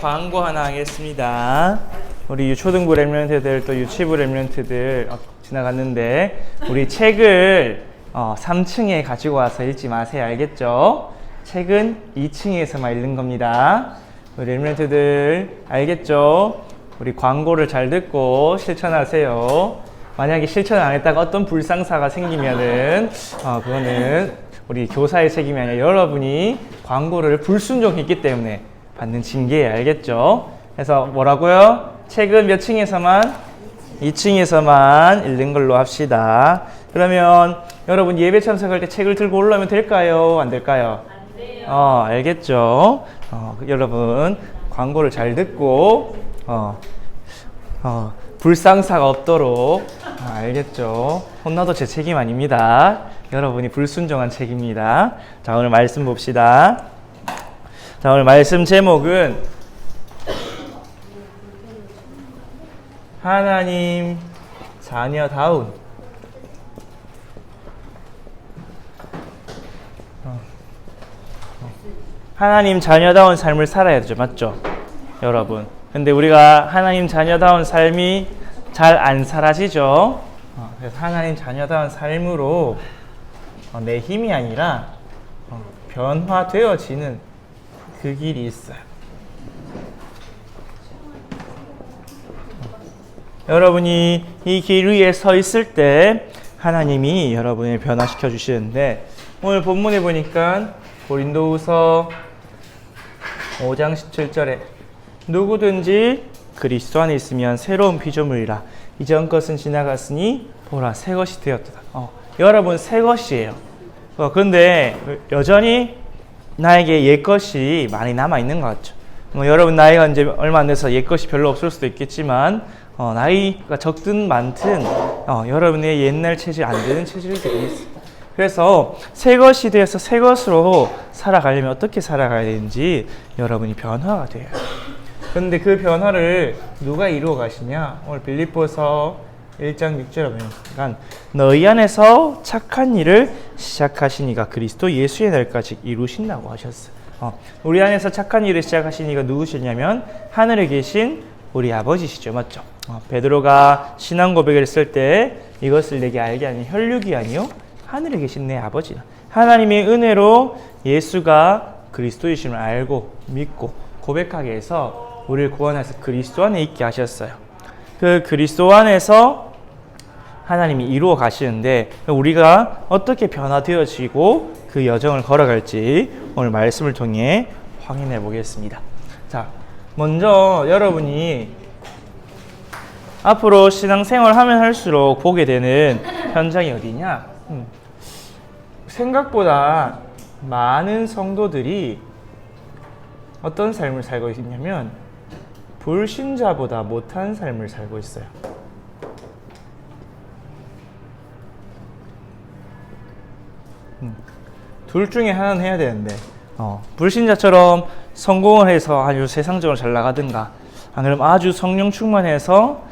광고 하나 하겠습니다. 우리 초등부 랩런트들 또 유치부 랩런트들 지나갔는데 우리 책을 3층에 가지고 와서 읽지 마세요. 알겠죠? 책은 2층에서만 읽는 겁니다. 우리 랩런트들 알겠죠? 우리 광고를 잘 듣고 실천하세요. 만약에 실천 안 했다가 어떤 불상사가 생기면은 그거는 우리 교사의 책임이 아니라 여러분이 광고를 불순종했기 때문에 받는 징계예요. 알겠죠? 그래서 뭐라고요? 책은 몇 층에서만? 2층에서만 읽는 걸로 합시다. 그러면 여러분 예배 참석할 때 책을 들고 올라오면 될까요? 안 될까요? 안 돼요. 알겠죠? 여러분 광고를 잘 듣고 불상사가 없도록 알겠죠? 혼나도 제 책임 아닙니다. 여러분이 불순종한 책임입니다. 자, 오늘 말씀 봅시다. 자, 오늘 말씀 제목은 하나님 자녀다운 하나님 자녀다운 삶을 살아야 되죠. 맞죠? 여러분. 근데 우리가 하나님 자녀다운 삶이 잘 안 사라지죠. 그래서 하나님 자녀다운 삶으로 내 힘이 아니라 변화되어지는 그 길이 있어요. 여러분이 이 길 위에 서 있을 때 하나님이 여러분을 변화시켜 주시는데 오늘 본문에 보니까 고린도후서 5장 17절에 누구든지 그리스도 안에 있으면 새로운 피조물이라 이전 것은 지나갔으니 보라 새 것이 되었도다. 여러분 새 것이에요. 그런데 여전히 나에게 옛 것이 많이 남아 있는 것 같죠. 여러분 나이가 이제 얼마 안 돼서 옛 것이 별로 없을 수도 있겠지만 나이가 적든 많든 여러분의 옛날 체질 안 되는 체질들이 있어요. 그래서 새 것이 되어서 새 것으로 살아가려면 어떻게 살아가야 되는지 여러분이 변화가 돼요. 그런데 그 변화를 누가 이루어 가시냐? 오늘 빌립보서 1장 6절에 보니까 너희 안에서 착한 일을 시작하신 이가 그리스도 예수의 날까지 이루신다고 하셨어요. 우리 안에서 착한 일을 시작하신 이가 누구시냐면 하늘에 계신 우리 아버지시죠. 맞죠? 베드로가 신앙 고백을 했을 때 이것을 내게 알게 하는 혈육이 아니요 하늘에 계신 내 아버지다. 하나님의 은혜로 예수가 그리스도이심을 알고 믿고 고백하게 해서 우리를 구원해서 그리스도 안에 있게 하셨어요. 그 그리스도 안에서 하나님이 이루어 가시는데 우리가 어떻게 변화되어지고 그 여정을 걸어갈지 오늘 말씀을 통해 확인해 보겠습니다. 자, 먼저 여러분이 앞으로 신앙생활 하면 할수록 보게 되는 현장이 어디냐? 생각보다 많은 성도들이 어떤 삶을 살고 있냐면 불신자보다 못한 삶을 살고 있어요. 둘 중에 하나는 해야 되는데 불신자처럼 성공을 해서 아주 세상적으로 잘 나가든가 안 그러면 아주 성령 충만해서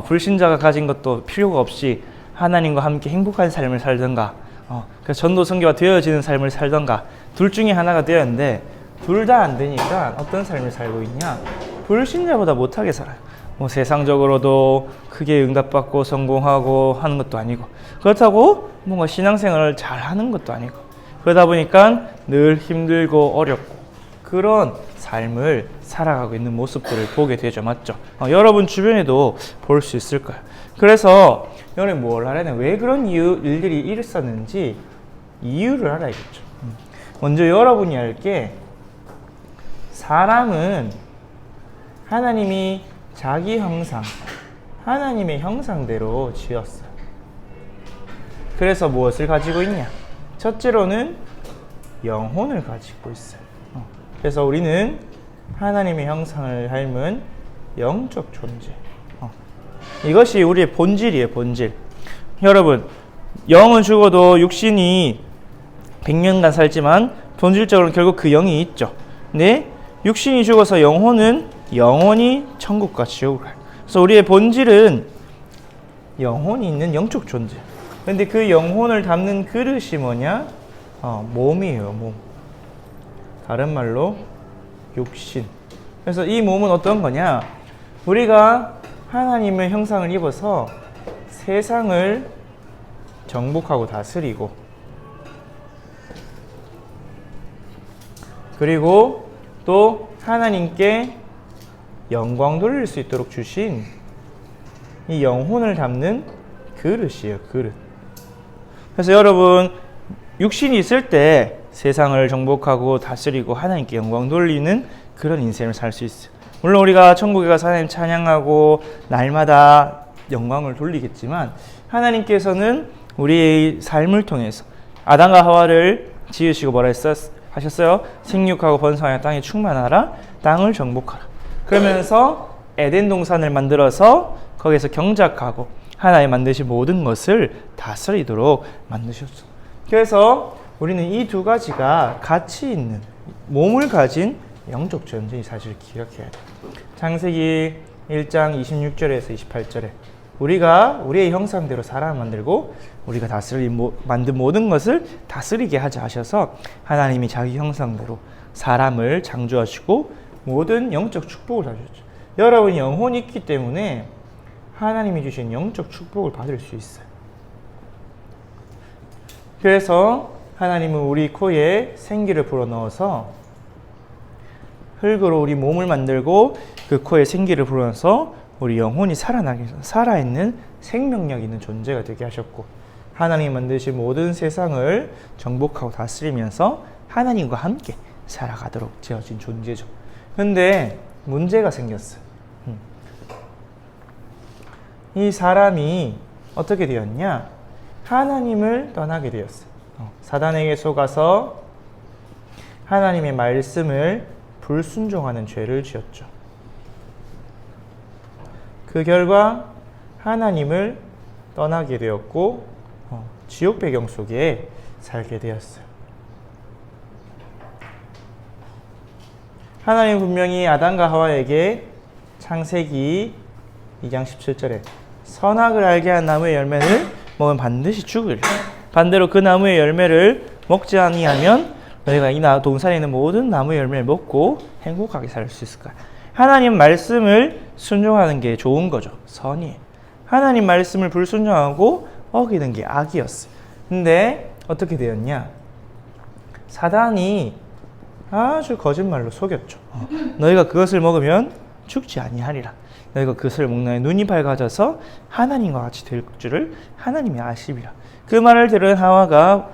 불신자가 가진 것도 필요가 없이 하나님과 함께 행복한 삶을 살든가 그래서 전도 선교가 되어지는 삶을 살든가 둘 중에 하나가 되었는데 둘 다 안 되니까 어떤 삶을 살고 있냐? 불신자보다 못하게 살아요. 세상적으로도 크게 응답받고 성공하고 하는 것도 아니고 그렇다고 뭔가 신앙생활을 잘 하는 것도 아니고 그러다 보니까 늘 힘들고 어렵고 그런 삶을 살아가고 있는 모습들을 보게 되죠. 맞죠? 여러분 주변에도 볼 수 있을 거예요. 그래서 여러분이 뭘 알아야 되나? 왜 그런 일들이 일어났는지 이유를 알아야겠죠. 먼저 여러분이 알 게 사람은 하나님이 자기 형상, 하나님의 형상대로 지었어요. 그래서 무엇을 가지고 있냐? 첫째로는 영혼을 가지고 있어요. 그래서 우리는 하나님의 형상을 닮은 영적 존재. 이것이 우리의 본질이에요, 본질. 여러분, 영은 죽어도 육신이 100년간 살지만 본질적으로 결국 그 영이 있죠. 네? 육신이 죽어서 영혼은 영원히 천국과 지옥을 가요. 그래서 우리의 본질은 영혼이 있는 영적 존재. 근데 그 영혼을 담는 그릇이 뭐냐? 몸이에요, 몸. 다른 말로 육신. 그래서 이 몸은 어떤 거냐? 우리가 하나님의 형상을 입어서 세상을 정복하고 다스리고, 그리고 또 하나님께 영광 돌릴 수 있도록 주신 이 영혼을 담는 그릇이에요. 그릇. 그래서 여러분, 육신이 있을 때 세상을 정복하고 다스리고 하나님께 영광 돌리는 그런 인생을 살 수 있어요. 물론 우리가 천국에 가서 하나님 찬양하고 날마다 영광을 돌리겠지만, 하나님께서는 우리의 삶을 통해서 아담과 하와를 지으시고 뭐라 하셨어요? 생육하고 번성하여 땅에 충만하라, 땅을 정복하라. 그러면서 에덴 동산을 만들어서 거기에서 경작하고 하나님 만드신 모든 것을 다스리도록 만드셨어. 그래서 우리는 이 두 가지가 같이 있는 몸을 가진 영적 존재인 사실을 기억해야 돼. 창세기 1장 26절에서 28절에 우리가 우리의 형상대로 사람을 만들고 우리가 만든 모든 것을 다스리게 하자 하셔서 하나님이 자기 형상대로 사람을 창조하시고 모든 영적 축복을 주셨죠. 여러분이 영혼이 있기 때문에 하나님이 주신 영적 축복을 받을 수 있어요. 그래서 하나님은 우리 코에 생기를 불어넣어서 흙으로 우리 몸을 만들고 그 코에 생기를 불어넣어서 우리 영혼이 살아있는 생명력 있는 존재가 되게 하셨고, 하나님이 만드신 모든 세상을 정복하고 다스리면서 하나님과 함께 살아가도록 지어진 존재죠. 근데 문제가 생겼어요. 이 사람이 어떻게 되었냐? 하나님을 떠나게 되었어요. 사단에게 속아서 하나님의 말씀을 불순종하는 죄를 지었죠. 그 결과 하나님을 떠나게 되었고 지옥 배경 속에 살게 되었어요. 하나님 분명히 아담과 하와에게 창세기 2장 17절에 선악을 알게 한 나무의 열매를 먹으면 반드시 죽으리라. 반대로 그 나무의 열매를 먹지 아니하면 너희가 이 동산에 있는 모든 나무의 열매를 먹고 행복하게 살 수 있을 거야. 하나님 말씀을 순종하는 게 좋은 거죠. 선이에요. 하나님 말씀을 불순종하고 어기는 게 악이었어요. 근데 어떻게 되었냐? 사단이 아주 거짓말로 속였죠. 너희가 그것을 먹으면 죽지 아니하리라. 너희가 그것을 먹는 눈이 밝아져서 하나님과 같이 될 줄을 하나님이 아시리라. 그 말을 들은 하와가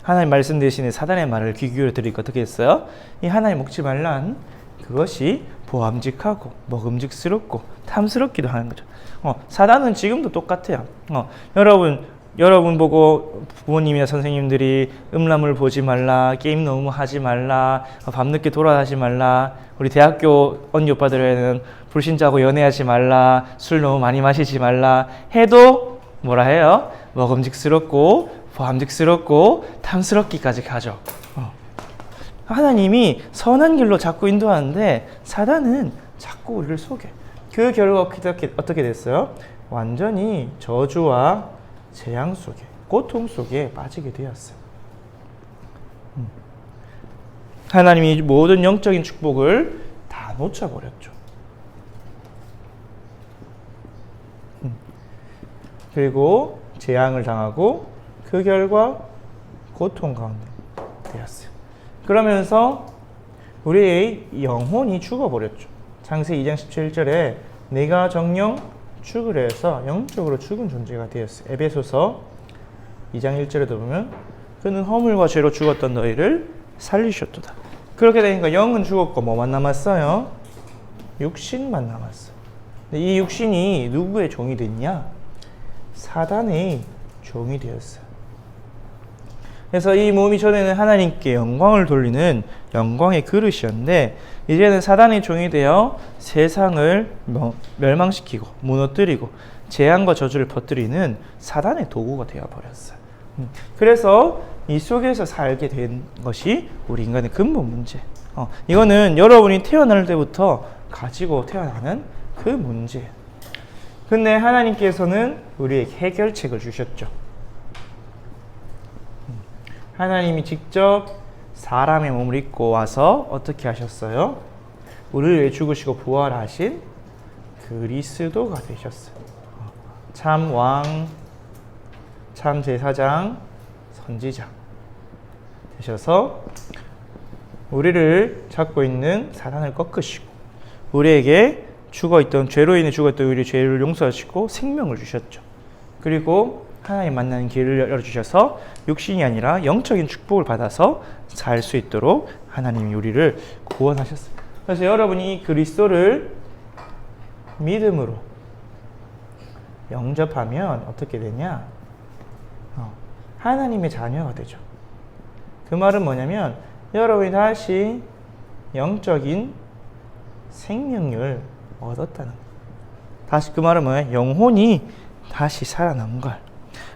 하나님 말씀 대신에 사단의 말을 귀 기울여 들으니까 어떻게 했어요? 이 하나님 먹지 말란 그것이 보암직하고 먹음직스럽고 탐스럽기도 하는 거죠. 사단은 지금도 똑같아요. 여러분 보고 부모님이나 선생님들이 음란물 보지 말라, 게임 너무 하지 말라, 밤늦게 돌아다니지 말라, 우리 대학교 언니 오빠들에는 불신자고 연애하지 말라, 술 너무 많이 마시지 말라 해도 뭐라 해요? 먹음직스럽고 보암직스럽고 탐스럽기까지 가죠. 하나님이 선한 길로 자꾸 인도하는데 사단은 자꾸 우리를 속여. 그 결과 어떻게 됐어요? 완전히 저주와 재앙 속에, 고통 속에 빠지게 되었어요. 하나님이 모든 영적인 축복을 다 놓쳐버렸죠. 그리고 재앙을 당하고 그 결과 고통 가운데 되었어요. 그러면서 우리의 영혼이 죽어버렸죠. 창세기 2장 17절에 내가 정령 죽으려 해서 영적으로 죽은 존재가 되었어요. 에베소서 2장 1절에도 보면 그는 허물과 죄로 죽었던 너희를 살리셨도다. 그렇게 되니까 영은 죽었고 뭐만 남았어요? 육신만 남았어요. 근데 이 육신이 누구의 종이 됐냐? 사단의 종이 되었어요. 그래서 이 몸이 전에는 하나님께 영광을 돌리는 영광의 그릇이었는데 이제는 사단의 종이 되어 세상을 멸망시키고 무너뜨리고 재앙과 저주를 퍼뜨리는 사단의 도구가 되어버렸어요. 그래서 이 속에서 살게 된 것이 우리 인간의 근본 문제. 이거는 여러분이 태어날 때부터 가지고 태어나는 그 문제예요. 근데 하나님께서는 우리에게 해결책을 주셨죠. 하나님이 직접 사람의 몸을 입고 와서 어떻게 하셨어요? 우리를 위해 죽으시고 부활하신 그리스도가 되셨어요. 참 왕, 참 제사장, 선지자 되셔서 우리를 잡고 있는 사단을 꺾으시고 우리에게 죽어있던 죄로 인해 죽어있던 우리의 죄를 용서하시고 생명을 주셨죠. 그리고 하나님 만나는 길을 열어주셔서 육신이 아니라 영적인 축복을 받아서 살 수 있도록 하나님이 우리를 구원하셨어요. 그래서 여러분이 그리스도를 믿음으로 영접하면 어떻게 되냐? 하나님의 자녀가 되죠. 그 말은 뭐냐면 여러분이 다시 영적인 생명을 얻었다는 거예요. 다시 그 말은 뭐예요? 영혼이 다시 살아난 걸.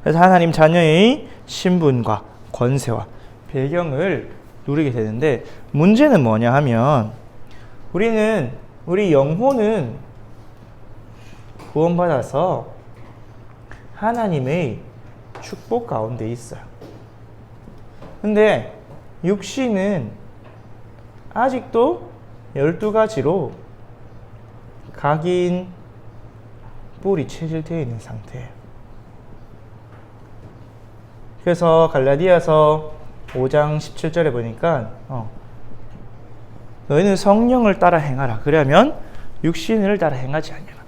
그래서 하나님 자녀의 신분과 권세와 배경을 누리게 되는데 문제는 뭐냐 하면 우리 영혼은 구원받아서 하나님의 축복 가운데 있어요. 근데 육신은 아직도 12가지로 각인 뿔이 체질되어 있는 상태예요. 그래서 갈라디아서 5장 17절에 보니까 너희는 성령을 따라 행하라. 그러면 육신을 따라 행하지 아니하라.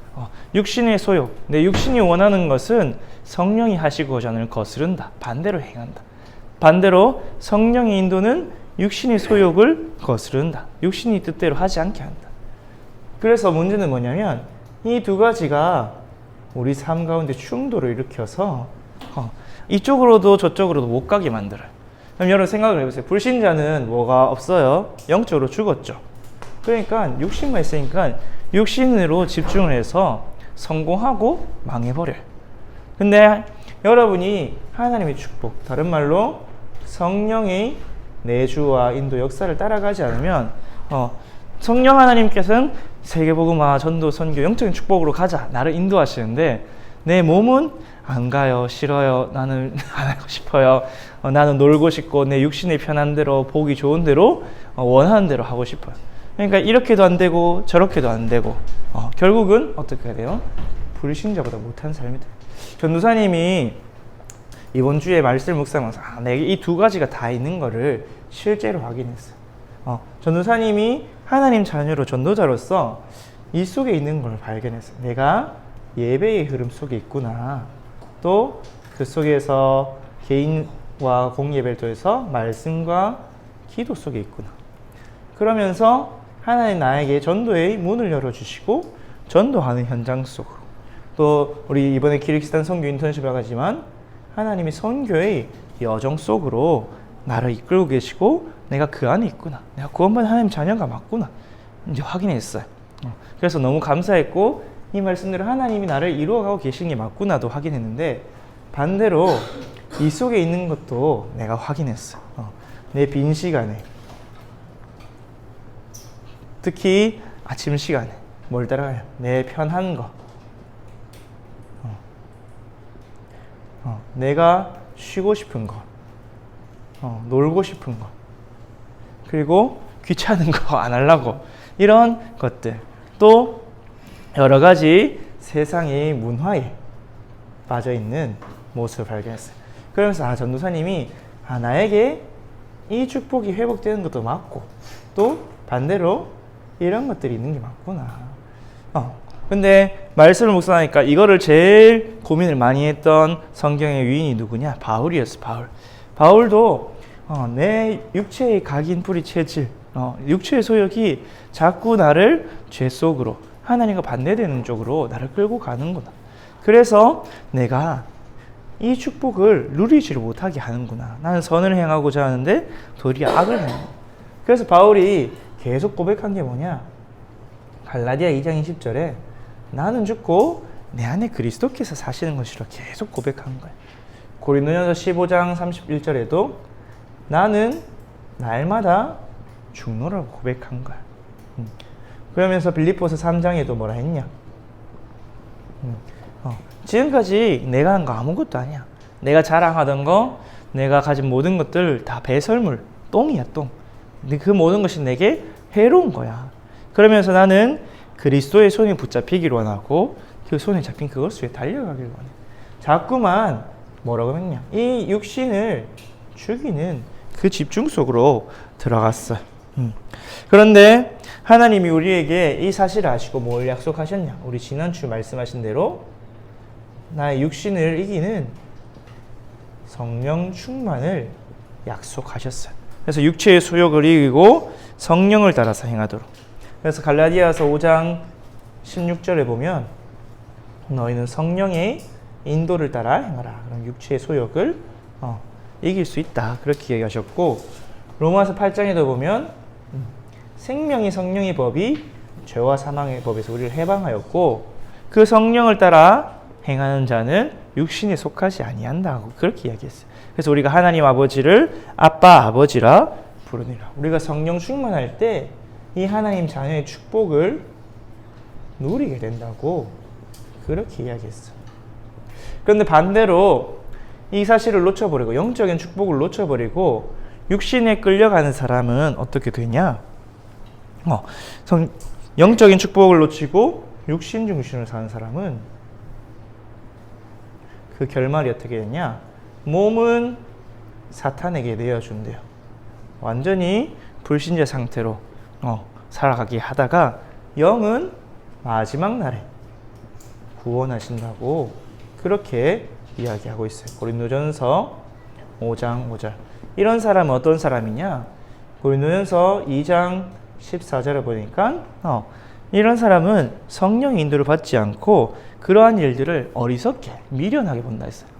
육신의 소욕, 내 육신이 원하는 것은 성령이 하시고자 하는 거스른다. 반대로 행한다. 반대로 성령의 인도는 육신의 소욕을 거스른다. 육신이 뜻대로 하지 않게 한다. 그래서 문제는 뭐냐면 이 두 가지가 우리 삶 가운데 충돌을 일으켜서 이쪽으로도 저쪽으로도 못 가게 만들어요. 그럼 여러분 생각을 해보세요. 불신자는 뭐가 없어요? 영적으로 죽었죠. 그러니까 육신만 있으니까 육신으로 집중을 해서 성공하고 망해버려요. 근데 여러분이 하나님의 축복, 다른 말로 성령의 내주와 인도 역사를 따라가지 않으면 성령 하나님께서는 세계복음화, 전도, 선교, 영적인 축복으로 가자, 나를 인도하시는데 내 몸은 안 가요, 싫어요, 나는 안 하고 싶어요, 나는 놀고 싶고 내 육신의 편한 대로, 보기 좋은 대로, 원하는 대로 하고 싶어요. 그러니까 이렇게도 안 되고 저렇게도 안 되고 결국은 어떻게 해야 돼요? 불신자보다 못한 삶이 돼요. 전도사님이 이번 주에 말씀 묵상하면서 내게 이 두 가지가 다 있는 거를 실제로 확인했어요. 전도사님이 하나님 자녀로 전도자로서 이 속에 있는 걸 발견했어요. 내가 예배의 흐름 속에 있구나. 또 그 속에서 개인과 공예배를 통해서 말씀과 기도 속에 있구나. 그러면서 하나님 나에게 전도의 문을 열어주시고 전도하는 현장 속으로, 또 우리 이번에 기릭스탄 선교 인턴십을 가지만 하나님이 선교의 여정 속으로 나를 이끌고 계시고 내가 그 안에 있구나, 내가 구원받은 하나님 자녀가 맞구나 이제 확인했어요. 그래서 너무 감사했고 이 말씀대로 하나님이 나를 이루어가고 계신 게 맞구나도 확인했는데, 반대로 이 속에 있는 것도 내가 확인했어요. 내 빈 시간에, 특히 아침 시간에 뭘 따라가요? 내 편한 거, 내가 쉬고 싶은 거, 놀고 싶은 거, 그리고 귀찮은 거 안 하려고, 이런 것들, 또 여러 가지 세상의 문화에 빠져있는 모습을 발견했어요. 그러면서 전도사님이 나에게 이 축복이 회복되는 것도 맞고 또 반대로 이런 것들이 있는 게 맞구나. 근데 말씀을 묵상하니까 이거를 제일 고민을 많이 했던 성경의 위인이 누구냐? 바울이었어. 바울도 내 육체의 각인 뿌리 체질, 육체의 소욕이 자꾸 나를 죄 속으로, 하나님과 반대되는 쪽으로 나를 끌고 가는구나. 그래서 내가 이 축복을 누리지를 못하게 하는구나. 나는 선을 행하고자 하는데 도리어 악을 행한다. 그래서 바울이 계속 고백한 게 뭐냐? 갈라디아 2장 20절에 나는 죽고 내 안에 그리스도께서 사시는 것이라 계속 고백한 거예요. 고린도전서 15장 31절에도 나는 날마다 죽노라고 고백한 거야. 그러면서 빌립보서 3장에도 뭐라 했냐? 지금까지 내가 한 거 아무것도 아니야. 내가 자랑하던 거, 내가 가진 모든 것들 다 배설물, 똥이야, 똥. 근데 그 모든 것이 내게 해로운 거야. 그러면서 나는 그리스도의 손에 붙잡히기를 원하고 그 손에 잡힌 그것 위에 달려가기를 원해. 자꾸만 뭐라고 했냐? 이 육신을 죽이는 그 집중 속으로 들어갔어. 그런데 하나님이 우리에게 이 사실을 아시고 뭘 약속하셨냐? 우리 지난주 말씀하신 대로 나의 육신을 이기는 성령 충만을 약속하셨어요. 그래서 육체의 소욕을 이기고 성령을 따라서 행하도록. 그래서 갈라디아서 5장 16절에 보면 너희는 성령의 인도를 따라 행하라. 그럼 육체의 소욕을 이길 수 있다. 그렇게 얘기하셨고, 로마서 8장에도 보면 생명이 성령의 법이 죄와 사망의 법에서 우리를 해방하였고 그 성령을 따라 행하는 자는 육신에 속하지 아니한다고 그렇게 이야기했어요. 그래서 우리가 하나님 아버지를 아빠 아버지라 부르니라. 우리가 성령 충만할 때 이 하나님 자녀의 축복을 누리게 된다고 그렇게 이야기했어요. 그런데 반대로 이 사실을 놓쳐버리고 영적인 축복을 놓쳐버리고 육신에 끌려가는 사람은 어떻게 되냐? 영적인 축복을 놓치고 육신 중심으로 사는 사람은 그 결말이 어떻게 되냐? 몸은 사탄에게 내어준대요. 완전히 불신자 상태로 살아가게 하다가 영은 마지막 날에 구원하신다고 그렇게 이야기하고 있어요. 고린도전서 5장 5절. 이런 사람은 어떤 사람이냐? 고린도전서 2장 14절에 보니까 이런 사람은 성령의 인도를 받지 않고 그러한 일들을 어리석게 미련하게 본다 했어요.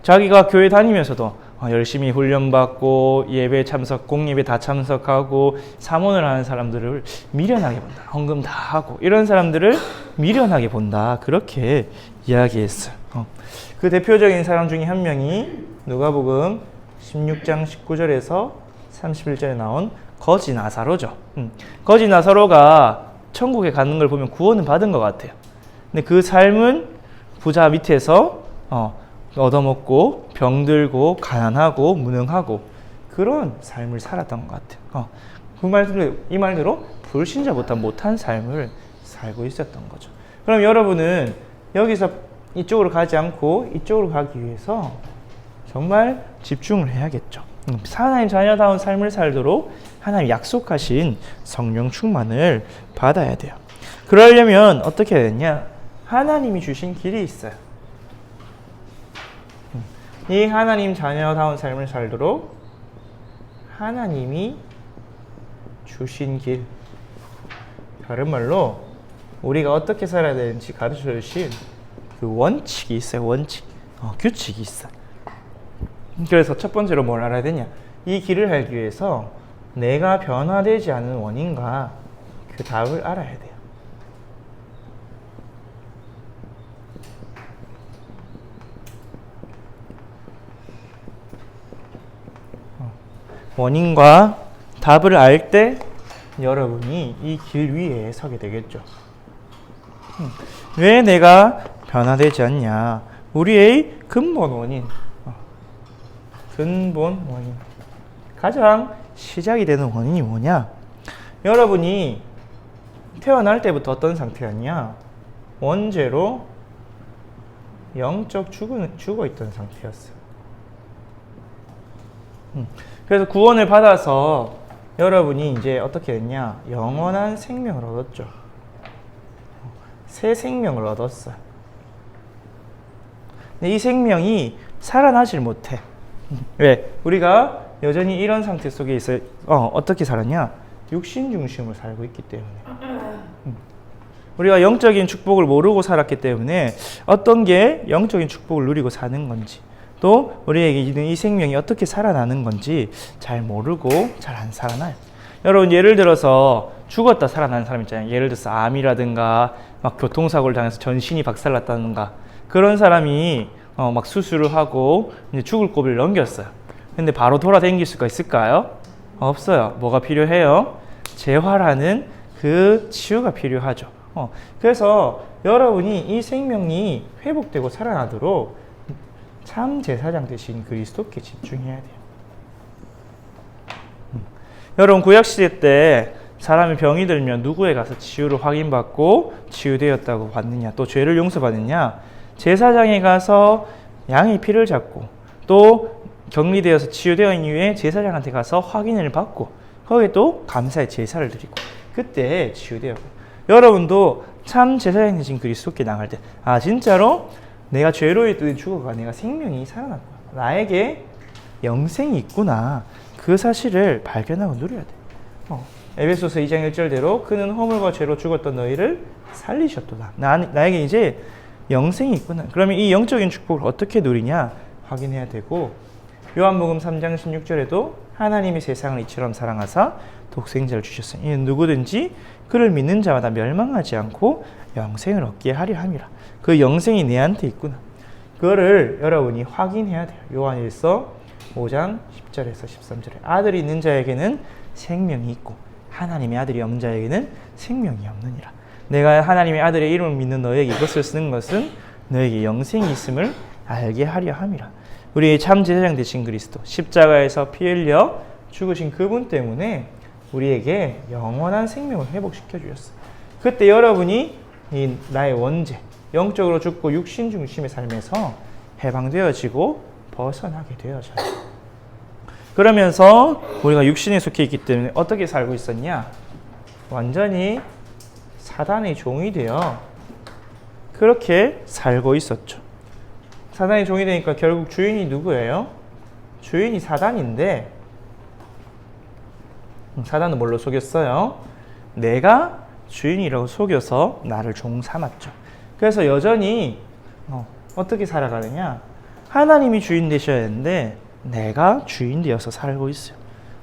자기가 교회 다니면서도 열심히 훈련받고 예배 참석, 공예배 다 참석하고 사모를 하는 사람들을 미련하게 본다. 헌금 다 하고 이런 사람들을 미련하게 본다. 그렇게 이야기했어요. 그 대표적인 사람 중에 한 명이 누가복음 16장 19절에서 31절에 나온 거지 나사로죠. 거지 나사로가 천국에 가는 걸 보면 구원은 받은 것 같아요. 근데 그 삶은 부자 밑에서 얻어먹고 병들고 가난하고 무능하고 그런 삶을 살았던 것 같아요. 이 말대로 불신자보다 못한 삶을 살고 있었던 거죠. 그럼 여러분은 여기서 이쪽으로 가지 않고 이쪽으로 가기 위해서 정말 집중을 해야겠죠. 하나님 자녀다운 삶을 살도록 하나님 약속하신 성령 충만을 받아야 돼요. 그러려면 어떻게 해야 되냐? 하나님이 주신 길이 있어요. 이 하나님 자녀다운 삶을 살도록 하나님이 주신 길, 다른 말로 우리가 어떻게 살아야 되는지 가르쳐 주신 그 원칙이 있어요. 원칙, 규칙이 있어. 그래서 첫 번째로 뭘 알아야 되냐? 이 길을 알기 위해서 내가 변화되지 않은 원인과 그 답을 알아야 돼요. 원인과 답을 알 때 여러분이 이 길 위에 서게 되겠죠. 왜 내가 변화되지 않냐? 우리의 근본 원인, 가장 시작이 되는 원인이 뭐냐? 여러분이 태어날 때부터 어떤 상태였냐? 원죄로 영적 죽어 있던 상태였어요. 그래서 구원을 받아서 여러분이 이제 어떻게 됐냐? 영원한 생명을 얻었죠. 새 생명을 얻었어요. 근데 이 생명이 살아나질 못해. 왜? 우리가 여전히 이런 상태 속에 있어요. 어떻게 살았냐? 육신 중심으로 살고 있기 때문에. 우리가 영적인 축복을 모르고 살았기 때문에 어떤 게 영적인 축복을 누리고 사는 건지, 또 우리에게 있는 이 생명이 어떻게 살아나는 건지 잘 모르고 잘 안 살아나요. 여러분, 예를 들어서 죽었다 살아나는 사람 있잖아요. 예를 들어서 암이라든가 막 교통사고를 당해서 전신이 박살났다든가 그런 사람이 막 수술을 하고 이제 죽을 고비를 넘겼어요. 근데 바로 돌아다닐 수가 있을까요? 없어요. 뭐가 필요해요? 재활하는 그 치유가 필요하죠. 그래서 여러분이 이 생명이 회복되고 살아나도록 참 제사장 되신 그리스도께 집중해야 돼요. 여러분, 구약시대 때 사람이 병이 들면 누구에 가서 치유를 확인받고 치유되었다고 받느냐, 또 죄를 용서받느냐? 제사장에 가서 양의 피를 잡고 또 격리되어서 치유되어 이후에 제사장한테 가서 확인을 받고 거기에 또 감사의 제사를 드리고 그때 치유되어. 여러분도 참 제사장 되신 그리스도께 나갈 때, 아 진짜로 내가 죄로 있더니 죽어가 내가 생명이 살아났구나, 나에게 영생이 있구나, 그 사실을 발견하고 누려야 돼. 에베소서 2장 1절대로 그는 허물과 죄로 죽었던 너희를 살리셨도다. 나에게 이제 영생이 있구나. 그러면 이 영적인 축복을 어떻게 누리냐 확인해야 되고, 요한복음 3장 16절에도 하나님이 세상을 이처럼 사랑하사 독생자를 주셨으니 이는 누구든지 그를 믿는 자마다 멸망하지 않고 영생을 얻게 하려 함이라. 그 영생이 내한테 있구나. 그거를 여러분이 확인해야 돼요. 요한일서 5장 10절에서 13절에 아들이 있는 자에게는 생명이 있고 하나님의 아들이 없는 자에게는 생명이 없느니라. 내가 하나님의 아들의 이름을 믿는 너에게 이것을 쓰는 것은 너에게 영생이 있음을 알게 하려 함이라. 우리의 참 제사장 되신 그리스도, 십자가에서 피 흘려 죽으신 그분 때문에 우리에게 영원한 생명을 회복시켜 주셨어요. 그때 여러분이 이 나의 원죄, 영적으로 죽고 육신 중심의 삶에서 해방되어지고 벗어나게 되어져요. 그러면서 우리가 육신에 속해 있기 때문에 어떻게 살고 있었냐? 완전히 사단의 종이 되어 그렇게 살고 있었죠. 사단의 종이 되니까 결국 주인이 누구예요? 주인이 사단인데, 사단은 뭘로 속였어요? 내가 주인이라고 속여서 나를 종 삼았죠. 그래서 여전히 어떻게 살아가느냐? 하나님이 주인 되셔야 하는데 내가 주인 되어서 살고 있어요.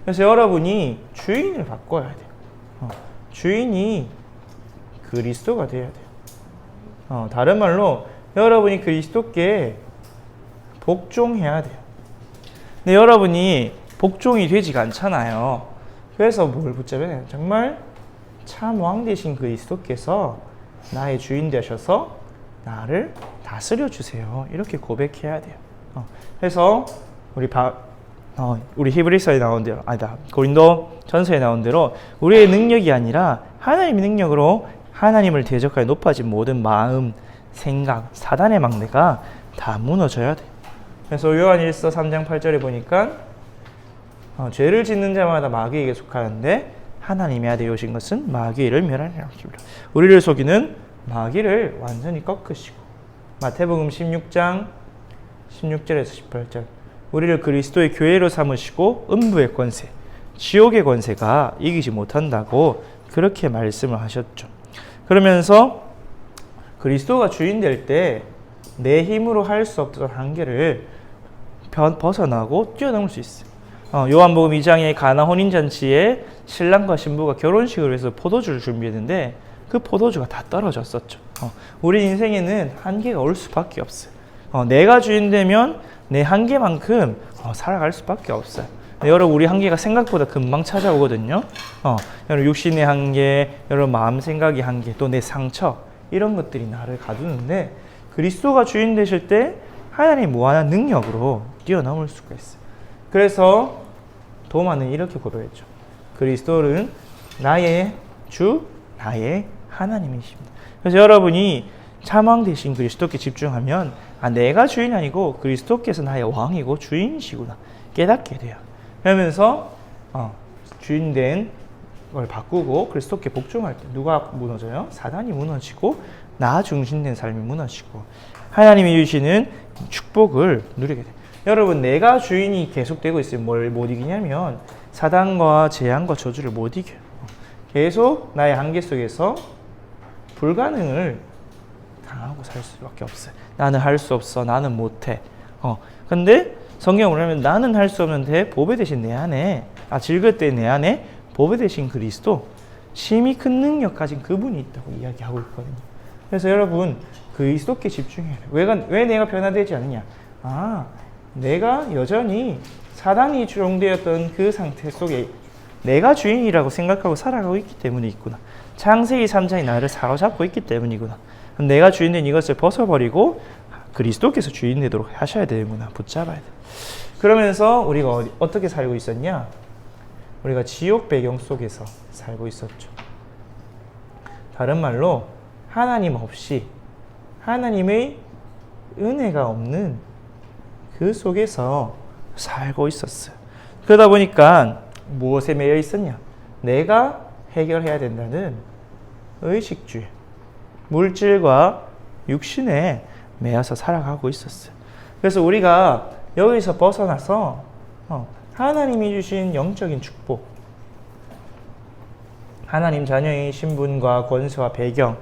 그래서 여러분이 주인을 바꿔야 돼요. 주인이 그리스도가 되어야 돼요. 다른 말로 여러분이 그리스도께 복종해야 돼요. 근데 여러분이 복종이 되지가 않잖아요. 그래서 뭘 붙잡아야 돼요? 정말 참 왕 되신 그리스도께서 나의 주인 되셔서 나를 다스려 주세요. 이렇게 고백해야 돼요. 그래서 우리 히브리서에 나온 대로, 고린도 전서에 나온 대로 우리의 능력이 아니라 하나님의 능력으로 하나님을 대적하여 높아진 모든 마음, 생각, 사단의 막내가 다 무너져야 돼. 그래서 요한일서 3장 8절에 보니까 죄를 짓는 자마다 마귀에게 속하는데 하나님의 아들이 오신 것은 마귀를 멸하리라. 우리를 속이는 마귀를 완전히 꺾으시고, 마태복음 16장 16절에서 18절 우리를 그리스도의 교회로 삼으시고 음부의 권세, 지옥의 권세가 이기지 못한다고 그렇게 말씀을 하셨죠. 그러면서 그리스도가 주인 될 때 내 힘으로 할 수 없던 한계를 벗어나고 뛰어넘을 수 있어요. 요한복음 2장의 가나 혼인잔치에 신랑과 신부가 결혼식을 위해서 포도주를 준비했는데 그 포도주가 다 떨어졌었죠. 우리 인생에는 한계가 올 수밖에 없어요. 내가 주인 되면 내 한계만큼 살아갈 수밖에 없어요. 여러분, 우리 한계가 생각보다 금방 찾아오거든요. 여러분, 육신의 한계, 여러분 마음 생각의 한계, 또 내 상처, 이런 것들이 나를 가두는데 그리스도가 주인 되실 때 하나님의 무한한 능력으로 뛰어넘을 수가 있어요. 그래서 도마는 이렇게 고백했죠. 그리스도는 나의 주, 나의 하나님이십니다. 그래서 여러분이 참왕 되신 그리스도께 집중하면 내가 주인이 아니고 그리스도께서 나의 왕이고 주인이시구나 깨닫게 돼요. 그러면서 주인된 걸 바꾸고 그리스도께 복종할 때 누가 무너져요? 사단이 무너지고 나 중심된 삶이 무너지고 하나님이 주시는 축복을 누리게 돼요. 여러분, 내가 주인이 계속되고 있으면 뭘 못 이기냐면 사단과 재앙과 저주를 못 이겨요. 계속 나의 한계 속에서 불가능을 당하고 살 수밖에 없어요. 나는 할 수 없어. 나는 못해. 근데 성경을 하면 나는 할 수 없는데 보배 대신 내 안에 즐길 때 내 안에 보배 대신 그리스도 심히 큰 능력 가진 그분이 있다고 이야기하고 있거든요. 그래서 여러분 그리스도께 집중해야 돼요. 왜 내가 변화되지 않느냐? 내가 여전히 사단이 주종되었던 그 상태 속에 내가 주인이라고 생각하고 살아가고 있기 때문에 있구나. 창세기 3장이 나를 사로잡고 있기 때문이구나. 내가 주인된 이것을 벗어버리고 그리스도께서 주인 되도록 하셔야 되는구나. 붙잡아야 돼. 그러면서 우리가 어떻게 살고 있었냐? 우리가 지옥 배경 속에서 살고 있었죠. 다른 말로 하나님 없이 하나님의 은혜가 없는 그 속에서 살고 있었어요. 그러다 보니까 무엇에 매여 있었냐? 내가 해결해야 된다는 의식주의, 물질과 육신에 매여서 살아가고 있었어요. 그래서 우리가 여기서 벗어나서 하나님이 주신 영적인 축복, 하나님 자녀의 신분과 권세와 배경,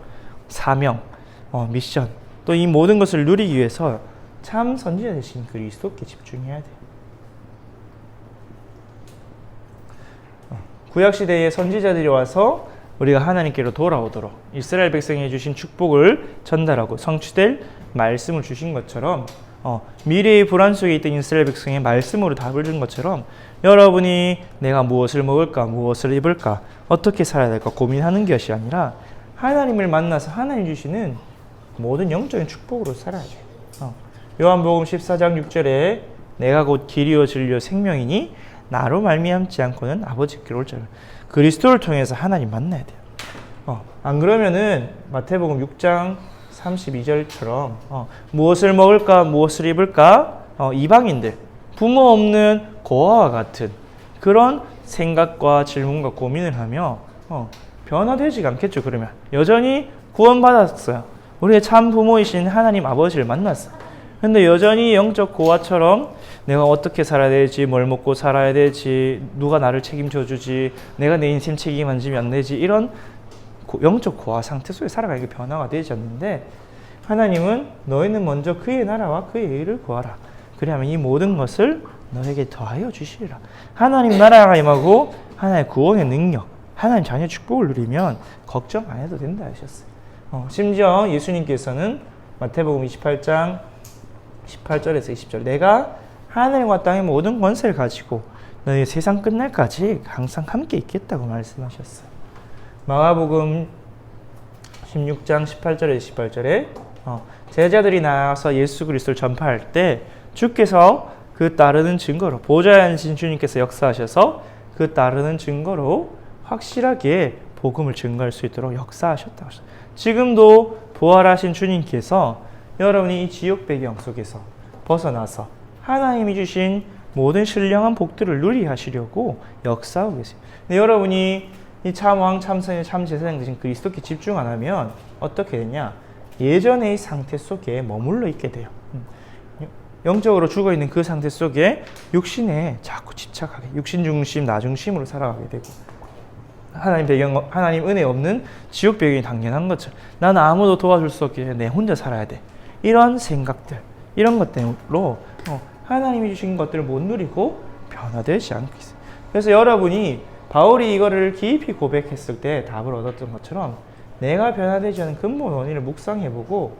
사명, 미션, 또 이 모든 것을 누리기 위해서 참 선지자 되신 그리스도께 집중해야 돼요. 구약시대의 선지자들이 와서 우리가 하나님께로 돌아오도록 이스라엘 백성에 주신 축복을 전달하고 성취될 말씀을 주신 것처럼 미래의 불안 속에 있던 이스라엘 백성의 말씀으로 답을 준 것처럼 여러분이 내가 무엇을 먹을까, 무엇을 입을까, 어떻게 살아야 될까 고민하는 것이 아니라 하나님을 만나서 하나님 주시는 모든 영적인 축복으로 살아야 돼요. 요한복음 14장 6절에 내가 곧 길이요 진리요 생명이니 나로 말미암지 않고는 아버지께로 올 자를, 그리스도를 통해서 하나님 만나야 돼요. 안 그러면은 마태복음 6장 32절처럼 무엇을 먹을까, 무엇을 입을까, 이방인들, 부모 없는 고아와 같은 그런 생각과 질문과 고민을 하며 변화되지 않겠죠. 그러면 여전히 구원받았어요. 우리의 참 부모이신 하나님 아버지를 만났어요. 근데 여전히 영적 고아처럼 내가 어떻게 살아야 되지, 뭘 먹고 살아야 되지, 누가 나를 책임져 주지, 내가 내 인생 책임 안 지면 안 되지, 이런 영적 고아 상태 속에 살아가는 게 변화가 되지 않는데, 하나님은 너희는 먼저 그의 나라와 그의 의를 구하라. 그리하면 이 모든 것을 너에게 더하여 주시리라. 하나님 나라가 임하고 하나님의 구원의 능력, 하나님 자녀의 축복을 누리면 걱정 안 해도 된다 하셨어요. 심지어 예수님께서는 마태복음 28장 18절에서 20절, 내가 하늘과 땅의 모든 권세를 가지고 너희 세상 끝날까지 항상 함께 있겠다고 말씀하셨어요. 마가복음 16장 18절에서 18절에 제자들이 나와서 예수 그리스도를 전파할 때 주께서 그 따르는 증거로, 보좌에 앉으신 주님께서 역사하셔서 그 따르는 증거로 확실하게 복음을 증거할 수 있도록 역사하셨다고 하셨어요. 지금도 부활하신 주님께서 여러분이 이 지옥 배경 속에서 벗어나서 하나님이 주신 모든 신령한 복들을 누리하시려고 역사하고 계세요. 근데 여러분이 이 참왕, 참선의, 참제사장 되신 그리스도께 집중 안 하면 어떻게 되냐? 예전의 상태 속에 머물러 있게 돼요. 영적으로 죽어있는 그 상태 속에 육신에 자꾸 집착하게, 육신 중심, 나 중심으로 살아가게 되고, 하나님 배경, 하나님 은혜 없는 지옥 배경이 당연한 것처럼 나는 아무도 도와줄 수 없기에 내 혼자 살아야 돼, 이런 생각들, 이런 것들로 하나님이 주신 것들을 못 누리고 변화되지 않고 있어요. 그래서 여러분이 바울이 이거를 깊이 고백했을 때 답을 얻었던 것처럼 내가 변화되지 않은 근본 원인을 묵상해보고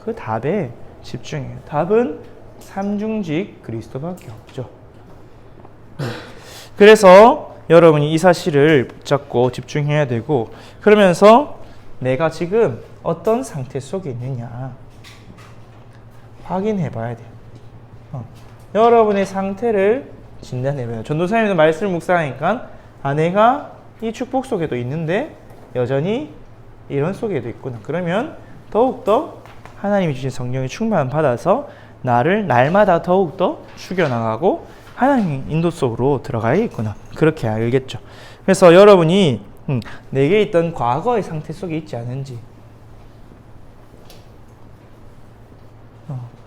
그 답에 집중해요. 답은 삼중직 그리스도밖에 없죠. 그래서 여러분이 이 사실을 붙잡고 집중해야 되고, 그러면서 내가 지금 어떤 상태 속에 있느냐 확인해 봐야 돼요. 여러분의 상태를 진단해 봐요. 전도사님도 말씀을 묵상하니까 내가 이 축복 속에도 있는데 여전히 이런 속에도 있구나. 그러면 더욱더 하나님이 주신 성령의 충만을 받아서 나를 날마다 더욱더 죽여나가고 하나님의 인도 속으로 들어가야겠구나. 그렇게 알겠죠. 그래서 여러분이 내게 있던 과거의 상태 속에 있지 않은지,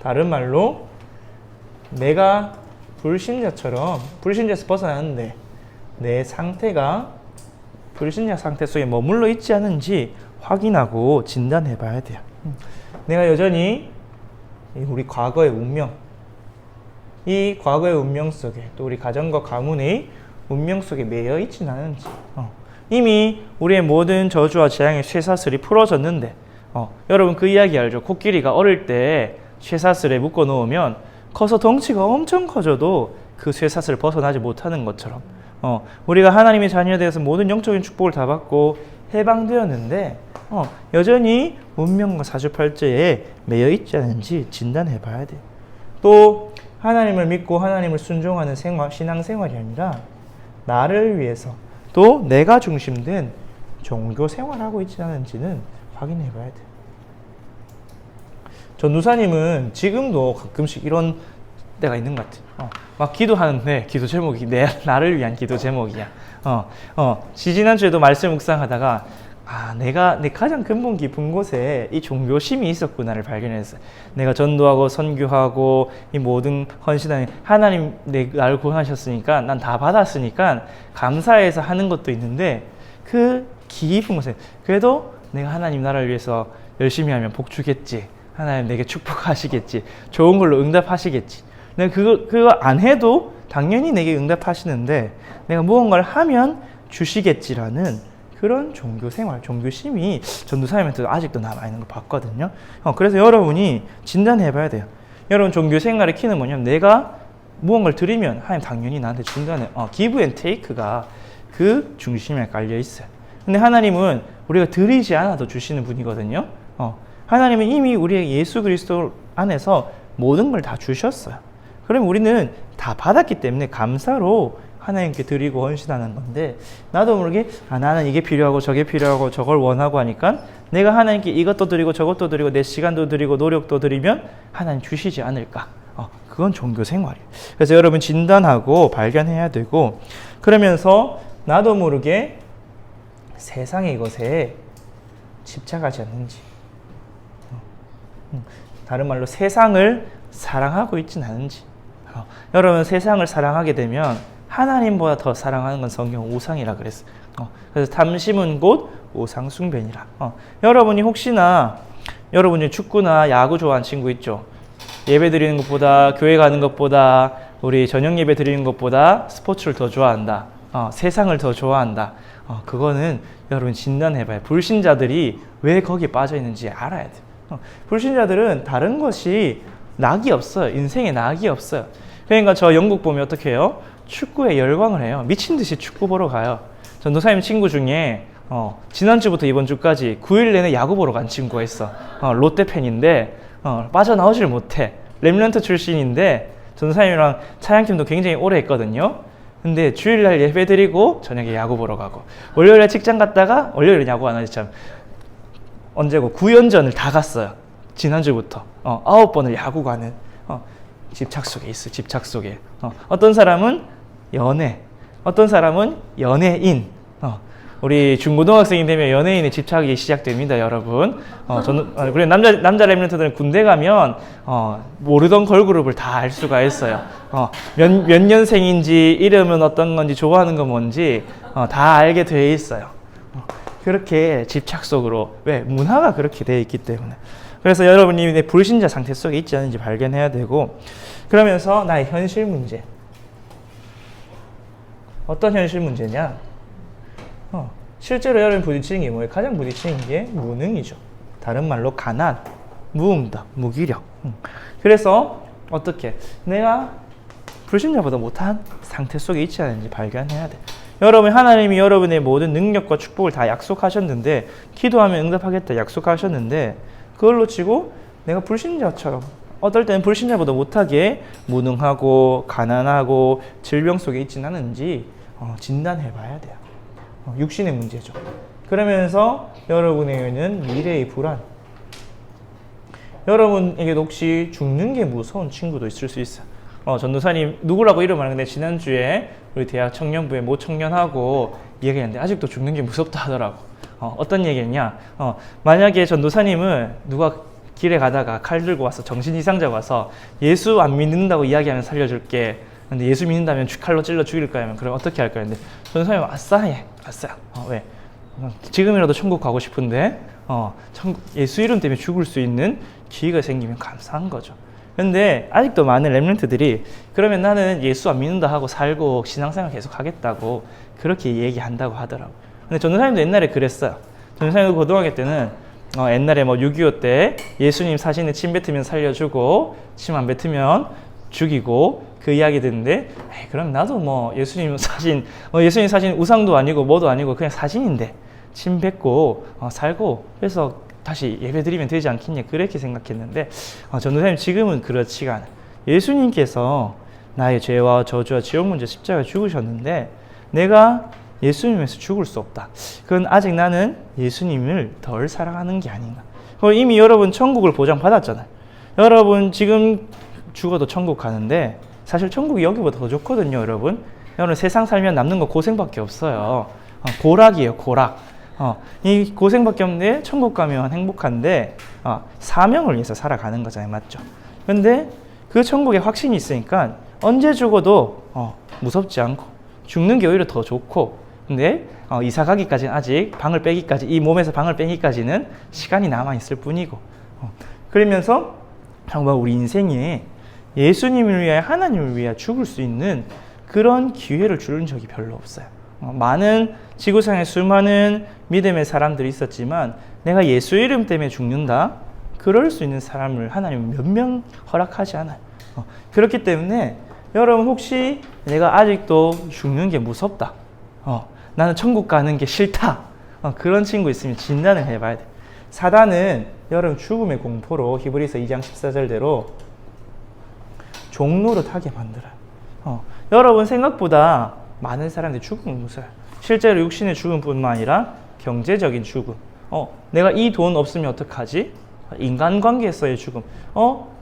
다른 말로 내가 불신자에서 벗어나는데 내 상태가 불신자 상태 속에 머물러 있지 않은지 확인하고 진단해 봐야 돼요. 내가 여전히 우리 과거의 운명, 이 과거의 운명 속에, 또 우리 가정과 가문의 운명 속에 매여 있지는 않은지, 이미 우리의 모든 저주와 재앙의 쇠사슬이 풀어졌는데, 여러분 그 이야기 알죠? 코끼리가 어릴 때 쇠사슬에 묶어 놓으면 커서 덩치가 엄청 커져도 그 쇠사슬을 벗어나지 못하는 것처럼, 우리가 하나님의 자녀에 대해서 모든 영적인 축복을 다 받고 해방되었는데 여전히 운명과 사주팔자에 매여 있지 않은지 진단해 봐야 돼요. 또 하나님을 믿고 하나님을 순종하는 신앙생활이 아니라 나를 위해서 또 내가 중심된 종교 생활하고 있지 않은지는 확인해 봐야 돼. 전도사님은 지금도 가끔씩 이런 때가 있는 것 같아. 막 기도하는데 기도 제목이 나를 위한 기도 제목이야. 지지난주에도 말씀 묵상하다가 내가 내 가장 근본 깊은 곳에 이 종교심이 있었구나를 발견했어요. 내가 전도하고 선교하고 이 모든 헌신하는 하나님 나를 구원하셨으니까 난 다 받았으니까 감사해서 하는 것도 있는데 그 깊은 곳에 그래도 내가 하나님 나라를 위해서 열심히 하면 복 주겠지. 하나님 내게 축복하시겠지. 좋은 걸로 응답하시겠지. 내가 그거 안 해도 당연히 내게 응답하시는데 내가 무언가를 하면 주시겠지라는 그런 종교 생활, 종교심이 전도사님한테도 아직도 남아있는 걸 봤거든요. 그래서 여러분이 진단해 봐야 돼요. 여러분 종교 생활의 키는 뭐냐면 내가 무언가를 드리면 하나님 당연히 나한테 준다는 give and take가 그 중심에 깔려 있어요. 근데 하나님은 우리가 드리지 않아도 주시는 분이거든요. 하나님은 이미 우리에게 예수 그리스도 안에서 모든 걸 다 주셨어요. 그럼 우리는 다 받았기 때문에 감사로 하나님께 드리고 헌신하는 건데 나도 모르게 나는 이게 필요하고 저게 필요하고 저걸 원하고 하니까 내가 하나님께 이것도 드리고 저것도 드리고 내 시간도 드리고 노력도 드리면 하나님 주시지 않을까. 그건 종교 생활이에요. 그래서 여러분 진단하고 발견해야 되고 그러면서 나도 모르게 세상의 것에 집착하지 않는지 다른 말로 세상을 사랑하고 있지는 않은지 여러분 세상을 사랑하게 되면 하나님보다 더 사랑하는 건 성경 우상이라 그랬어요. 그래서 탐심은 곧 우상 숭배니라. 여러분이 혹시나 여러분이 축구나 야구 좋아하는 친구 있죠? 예배 드리는 것보다 교회 가는 것보다 우리 저녁 예배 드리는 것보다 스포츠를 더 좋아한다. 세상을 더 좋아한다. 그거는 여러분 진단해봐요. 불신자들이 왜 거기에 빠져 있는지 알아야 돼요. 불신자들은 다른 것이 낙이 없어요. 인생에 낙이 없어요. 그러니까 저 영국 보면 어떻게 해요? 축구에 열광을 해요. 미친 듯이 축구 보러 가요. 전도사님 친구 중에 지난주부터 이번 주까지 9일 내내 야구 보러 간 친구가 있어. 롯데 팬인데 빠져나오질 못해. 렘넌트 출신인데 전도사님이랑 찬양팀도 굉장히 오래 했거든요. 근데 주일날 예배 드리고 저녁에 야구 보러 가고 월요일에 직장 갔다가 월요일에 야구 안 하지 참. 언제고 9연전을 다 갔어요. 지난주부터 9번을 야구 가는 집착 속에 있어. 집착 속에. 어떤 사람은 연애, 어떤 사람은 연예인. 우리 중고등학생이 되면 연예인에 집착이 시작됩니다, 여러분. 그래 남자 랩런트들은 군대 가면 모르던 걸그룹을 다 알 수가 있어요. 몇 년생인지 이름은 어떤 건지 좋아하는 건 뭔지 다 알게 돼 있어요. 그렇게 집착 속으로 왜 문화가 그렇게 돼 있기 때문에. 그래서 여러분이 내 불신자 상태 속에 있지 않은지 발견해야 되고 그러면서 나의 현실 문제. 어떤 현실 문제냐? 실제로 여러분 부딪히는 게 뭐예요? 가장 부딪히는 게 무능이죠. 다른 말로 가난, 무응답, 무기력. 그래서 어떻게? 내가 불신자보다 못한 상태 속에 있지 않은지 발견해야 돼. 여러분 하나님이 여러분의 모든 능력과 축복을 다 약속하셨는데 기도하면 응답하겠다 약속하셨는데 그걸로 치고 내가 불신자처럼 어떨 때는 불신자보다 못하게 무능하고 가난하고 질병 속에 있지는 않은지 진단해 봐야 돼요. 육신의 문제죠. 그러면서 여러분에게는 미래의 불안. 여러분에게도 혹시 죽는 게 무서운 친구도 있을 수 있어요. 전도사님 누구라고 이름 안 하는데 지난주에 우리 대학 청년부의 모 청년하고 얘기했는데 아직도 죽는 게 무섭다 하더라고. 어떤 얘기했냐? 만약에 전도사님은 누가 길에 가다가 칼 들고 와서 정신 이상자가 와서 예수 안 믿는다고 이야기하면 살려줄게. 근데 예수 믿는다면 칼로 찔러 죽일 거야 하면 그럼 어떻게 할 거야? 근데 전도사님은 아싸해. 아싸. 왜? 지금이라도 천국 가고 싶은데 예수 이름 때문에 죽을 수 있는 기회가 생기면 감사한 거죠. 근데 아직도 많은 렘넌트들이 그러면 나는 예수 안 믿는다 하고 살고 신앙생활 계속 하겠다고 그렇게 얘기한다고 하더라고. 근데 전도사님도 옛날에 그랬어요. 전도사님도 고등학교 때는 옛날에 6.25 때 예수님 사진에 침 뱉으면 살려주고 침 안 뱉으면 죽이고 그 이야기 듣는데 그럼 나도 예수님 사진 우상도 아니고 뭐도 아니고 그냥 사진인데 침 뱉고 살고 그래서 다시 예배드리면 되지 않겠냐 그렇게 생각했는데 전도사님 지금은 그렇지가 않아요. 예수님께서 나의 죄와 저주와 지옥 문제 십자가에 죽으셨는데 내가 예수님에서 죽을 수 없다. 그건 아직 나는 예수님을 덜 사랑하는 게 아닌가. 이미 여러분 천국을 보장받았잖아요. 여러분 지금 죽어도 천국 가는데 사실 천국이 여기보다 더 좋거든요, 여러분. 여러분 세상 살면 남는 거 고생밖에 없어요. 고락이에요, 고락. 이 고생밖에 없는데 천국 가면 행복한데 사명을 위해서 살아가는 거잖아요, 맞죠? 근데 그 천국에 확신이 있으니까 언제 죽어도 무섭지 않고 죽는 게 오히려 더 좋고, 근데 이사 가기까지는 아직 방을 빼기까지, 이 몸에서 방을 빼기까지는 시간이 남아 있을 뿐이고, 그러면서 정말 우리 인생에 예수님을 위하여, 하나님을 위하여 죽을 수 있는 그런 기회를 주는 적이 별로 없어요. 많은 지구상에 수많은 믿음의 사람들이 있었지만 내가 예수 이름 때문에 죽는다? 그럴 수 있는 사람을 하나님은 몇 명 허락하지 않아요. 그렇기 때문에 여러분 혹시 내가 아직도 죽는 게 무섭다, 나는 천국 가는 게 싫다, 그런 친구 있으면 진단을 해봐야 돼요. 사단은 여러분 죽음의 공포로 히브리서 2장 14절대로 종노릇하게 만들어요. 여러분 생각보다 많은 사람들이 죽음을 무서워요. 실제로 육신의 죽음뿐만 아니라 경제적인 죽음. 내가 이 돈 없으면 어떡하지? 인간관계에서의 죽음.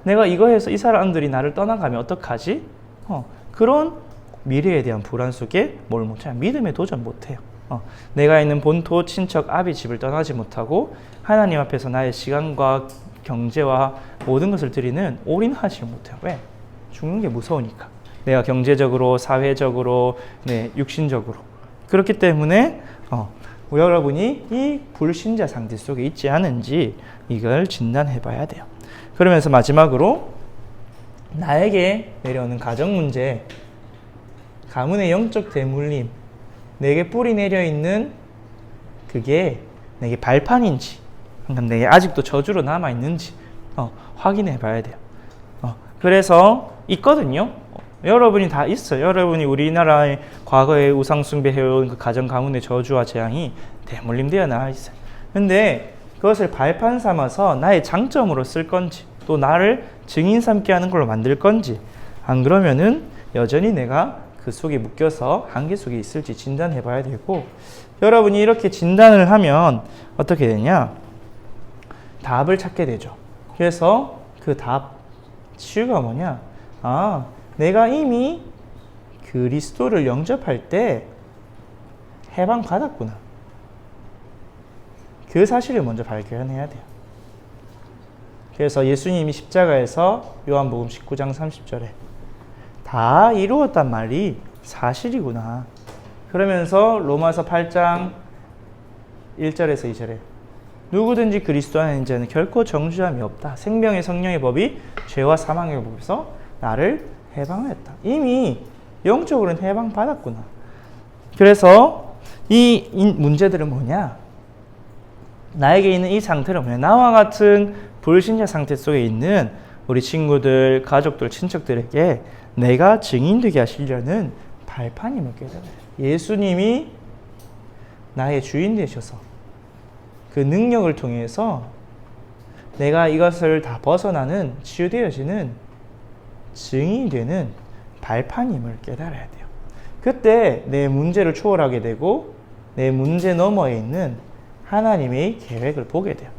내가 이거 해서 이 사람들이 나를 떠나가면 어떡하지? 그런 미래에 대한 불안 속에 뭘 못해요? 믿음에 도전 못해요. 내가 있는 본토, 친척, 아비 집을 떠나지 못하고 하나님 앞에서 나의 시간과 경제와 모든 것을 드리는 올인하지 못해요. 왜? 죽는 게 무서우니까. 내가 경제적으로, 사회적으로, 육신적으로. 그렇기 때문에 여러분이 이 불신자 상태 속에 있지 않은지 이걸 진단해 봐야 돼요. 그러면서 마지막으로 나에게 내려오는 가정 문제, 가문의 영적 대물림, 내게 뿌리 내려 있는 그게 내게 발판인지, 내게 아직도 저주로 남아 있는지 확인해 봐야 돼요. 그래서 있거든요. 여러분이 다 있어요. 여러분이 우리나라의 과거에 우상 숭배해온 그 가정 가문의 저주와 재앙이 대물림되어 나와 있어요. 근데 그것을 발판 삼아서 나의 장점으로 쓸 건지, 또 나를 증인 삼게 하는 걸로 만들 건지, 안 그러면은 여전히 내가 그 속에 묶여서 한계 속에 있을지 진단해 봐야 되고, 여러분이 이렇게 진단을 하면 어떻게 되냐? 답을 찾게 되죠. 그래서 그 답, 치유가 뭐냐? 내가 이미 그리스도를 영접할 때 해방받았구나. 그 사실을 먼저 발견해야 돼요. 그래서 예수님이 십자가에서 요한복음 19장 30절에 다 이루었단 말이 사실이구나. 그러면서 로마서 8장 1절에서 2절에 누구든지 그리스도 안에 있는 자는 결코 정죄함이 없다. 생명의 성령의 법이 죄와 사망의 법에서 나를 해방했다. 이미 영적으로는 해방받았구나. 그래서 이 문제들은 뭐냐? 나에게 있는 이 상태는 뭐냐? 나와 같은 불신자 상태 속에 있는 우리 친구들, 가족들, 친척들에게 내가 증인되게 하시려는 발판임을 깨달아요. 예수님이 나의 주인 되셔서 그 능력을 통해서 내가 이것을 다 벗어나는, 치유되어지는 증인이 되는 발판임을 깨달아야 돼요. 그때 내 문제를 초월하게 되고 내 문제 너머에 있는 하나님의 계획을 보게 돼요.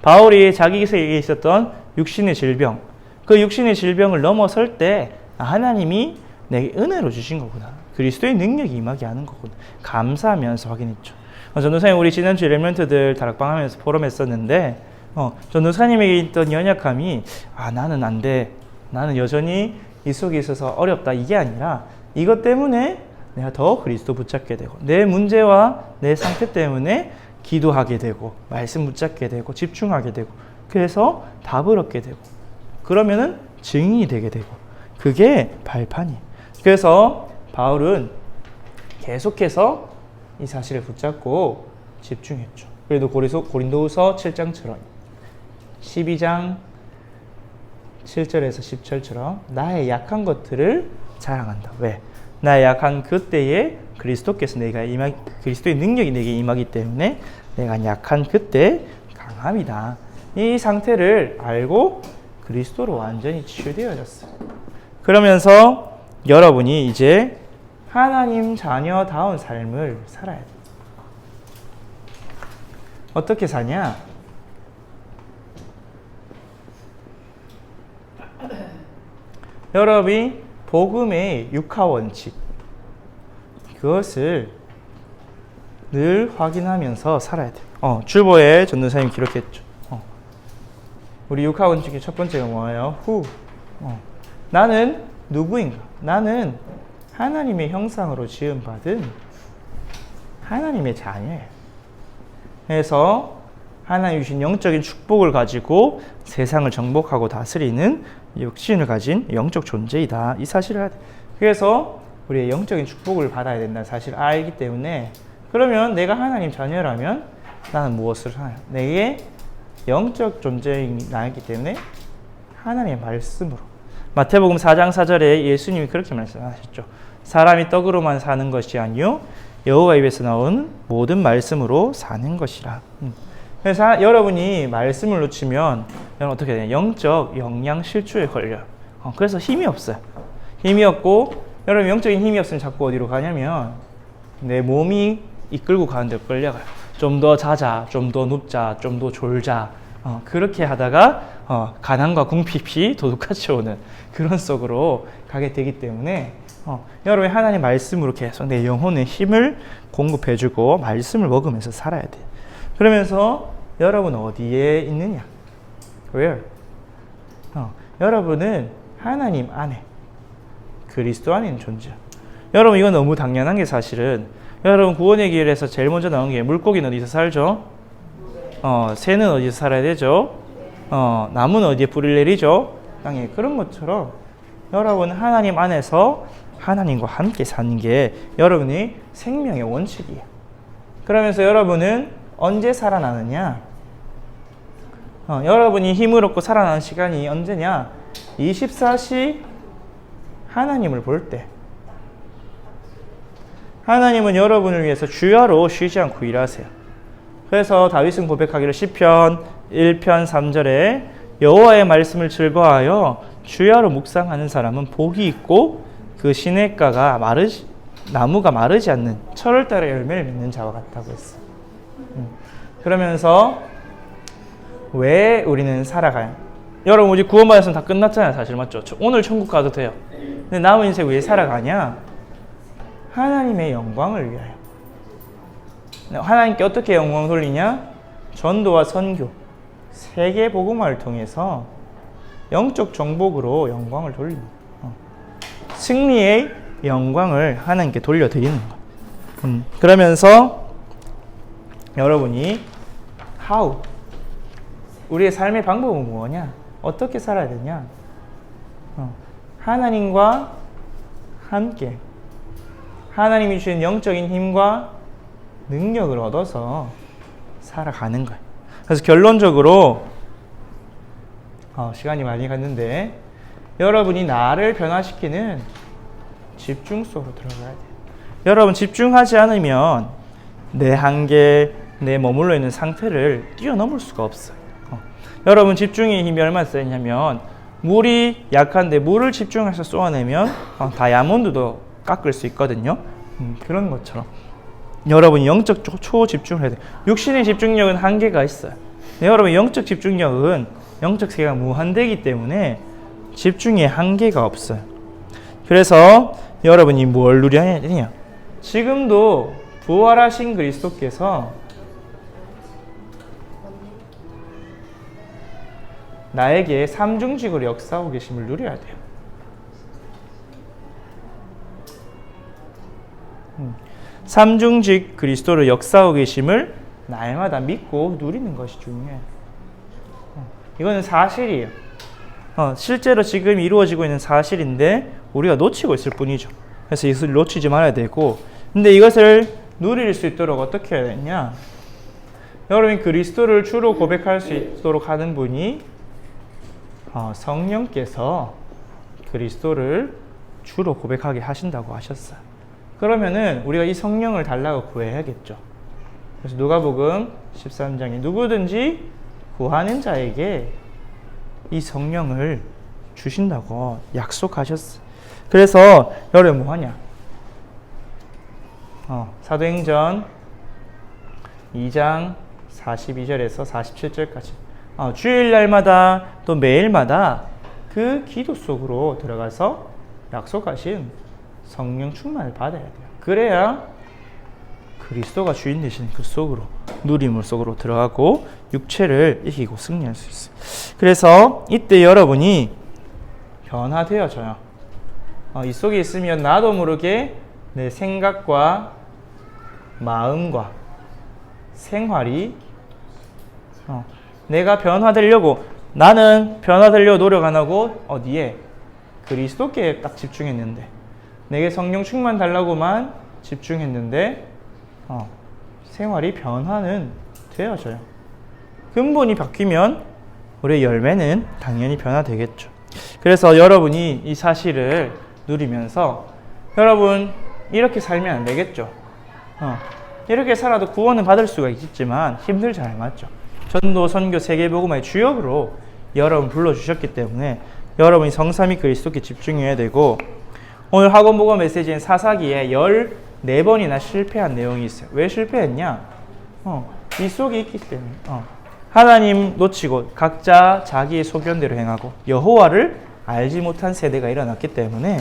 바울이 자기에게 있었던 육신의 질병, 그 육신의 질병을 넘어설 때 하나님이 내게 은혜로 주신 거구나. 그리스도의 능력이 임하게 하는 거구나. 감사하면서 확인했죠. 전도사님, 우리 지난주에 렘넌트들 다락방하면서 포럼했었는데 전도사님에게 있던 연약함이 나는 안 돼, 나는 여전히 이 속에 있어서 어렵다, 이게 아니라 이것 때문에 내가 더 그리스도 붙잡게 되고 내 문제와 내 상태 때문에 기도하게 되고 말씀 붙잡게 되고 집중하게 되고 그래서 답을 얻게 되고 그러면은 증인이 되게 되고 그게 발판이에요. 그래서 바울은 계속해서 이 사실을 붙잡고 집중했죠. 그래도 고린도후서 7장처럼 12장 7절에서 10절처럼 나의 약한 것들을 자랑한다. 왜? 나의 약한 그때에 그리스도께서 그리스도의 능력이 내게 임하기 때문에 내가 약한 그때 강함이다. 이 상태를 알고 그리스도로 완전히 치유되어졌어요. 그러면서 여러분이 이제 하나님 자녀다운 삶을 살아야 돼. 어떻게 사냐? 여러분이 복음의 육하 원칙, 그것을 늘 확인하면서 살아야 돼. 주보에 전도사님 기록했죠. 우리 육하 원칙의 첫 번째가 뭐예요? 나는 누구인가? 나는 하나님의 형상으로 지음받은 하나님의 자녀예요. 그래서 하나님 주신 영적인 축복을 가지고 세상을 정복하고 다스리는 육신을 가진 영적 존재이다. 이 사실을 알아야 돼. 그래서 우리의 영적인 축복을 받아야 된다는 사실을 알기 때문에, 그러면 내가 하나님 자녀라면 나는 무엇을 하나요? 내게 영적 존재인 나이기 때문에 하나님의 말씀으로. 마태복음 4장 4절에 예수님이 그렇게 말씀하셨죠. 사람이 떡으로만 사는 것이 아니요 여호와 입에서 나온 모든 말씀으로 사는 것이라. 그래서 여러분이 말씀을 놓치면 여러분 어떻게 되냐? 영적 영양 실조에 걸려요. 그래서 힘이 없어요. 힘이 없고, 여러분 영적인 힘이 없으면 자꾸 어디로 가냐면 내 몸이 이끌고 가는 데로 끌려가요. 좀 더 자자, 좀 더 눕자, 좀 더 졸자. 그렇게 하다가 가난과 궁핍이 도둑같이 오는 그런 속으로 가게 되기 때문에 여러분 하나님 말씀으로 계속 내 영혼의 힘을 공급해주고 말씀을 먹으면서 살아야 돼. 그러면서 여러분 어디에 있느냐? Where? 여러분은 하나님 안에, 그리스도 안에 있는 존재야. 여러분 이건 너무 당연한 게, 사실은 여러분 구원의 길에서 제일 먼저 나온 게 물고기는 어디서 살죠? 새는 어디서 살아야 되죠? 나무는 어디에 뿌리를 내리죠? 땅에. 그런 것처럼 여러분 하나님 안에서 하나님과 함께 사는 게 여러분의 생명의 원칙이에요. 그러면서 여러분은 언제 살아나느냐? 여러분이 힘을 얻고 살아나는 시간이 언제냐? 24시 하나님을 볼 때. 하나님은 여러분을 위해서 주야로 쉬지 않고 일하세요. 그래서 다윗은 고백하기를 시편 1편 3절에 여호와의 말씀을 즐거워하여 주야로 묵상하는 사람은 복이 있고 그 시냇가가 나무가 마르지 않는 철월달의 열매를 맺는 자와 같다고 했어. 그러면서 왜 우리는 살아가요? 여러분 우리 구원받았으면 다 끝났잖아요, 사실. 맞죠? 오늘 천국 가도 돼요. 근데 남은 인생 왜 살아가냐? 하나님의 영광을 위하여. 하나님께 어떻게 영광을 돌리냐? 전도와 선교, 세계 복음화를 통해서 영적 정복으로 영광을 돌립니다. 승리의 영광을 하나님께 돌려드리는 거예요. 그러면서 여러분이 how, 우리의 삶의 방법은 뭐냐? 어떻게 살아야 되냐? 하나님과 함께 하나님이 주신 영적인 힘과 능력을 얻어서 살아가는 거예요. 그래서 결론적으로 시간이 많이 갔는데 여러분이 나를 변화시키는 집중 속으로 들어가야 돼요. 여러분 집중하지 않으면 내 한계, 내 머물러 있는 상태를 뛰어넘을 수가 없어요. 여러분 집중의 힘이 얼마나 세냐면 물이 약한데 물을 집중해서 쏘아내면 다이아몬드도 깎을 수 있거든요. 그런 것처럼 여러분이 영적 초집중을 해야 돼요. 육신의 집중력은 한계가 있어요. 여러분 영적 집중력은 영적 세계가 무한대이기 때문에 집중에 한계가 없어요. 그래서 여러분이 뭘 누려야 되냐? 지금도 부활하신 그리스도께서 나에게 삼중직으로 역사하고 계심을 누려야 돼요. 삼중직 그리스도를 역사하고 계심을 날마다 믿고 누리는 것이 중요해요. 이거는 사실이에요. 실제로 지금 이루어지고 있는 사실인데 우리가 놓치고 있을 뿐이죠. 그래서 이것을 놓치지 말아야 되고, 근데 이것을 누릴 수 있도록 어떻게 해야 되냐? 여러분이 그리스도를 주로 고백할 수 있도록 하는 분이 성령께서 그리스도를 주로 고백하게 하신다고 하셨어요. 그러면은 우리가 이 성령을 달라고 구해야겠죠. 그래서 누가복음 13장에 누구든지 구하는 자에게 이 성령을 주신다고 약속하셨어요. 그래서 여러분 뭐하냐? 사도행전 2장 42절에서 47절까지 주일날마다 또 매일마다 그 기도 속으로 들어가서 약속하신 성령 충만을 받아야 돼요. 그래야 그리스도가 주인 되시는 그 속으로, 누림물 속으로 들어가고 육체를 이기고 승리할 수 있어요. 그래서 이때 여러분이 변화되어져요. 이 속에 있으면 나도 모르게 내 생각과 마음과 생활이 내가 변화되려고, 나는 변화되려고 노력 안 하고 어디에? 그리스도께 딱 집중했는데, 내게 성령 충만 달라고만 집중했는데 생활이 변화는 되어져요. 근본이 바뀌면 우리의 열매는 당연히 변화되겠죠. 그래서 여러분이 이 사실을 누리면서 여러분 이렇게 살면 안 되겠죠. 이렇게 살아도 구원은 받을 수가 있겠지만 힘들잖아요. 맞죠? 전도, 선교, 세계복음화의 주역으로 여러분 불러주셨기 때문에 여러분이 성삼위 그리스도께 집중해야 되고, 오늘 학원복음 메시지인 사사기에 14번이나 실패한 내용이 있어요. 왜 실패했냐? 이 속에 있기 때문에. 하나님 놓치고 각자 자기의 소견대로 행하고 여호와를 알지 못한 세대가 일어났기 때문에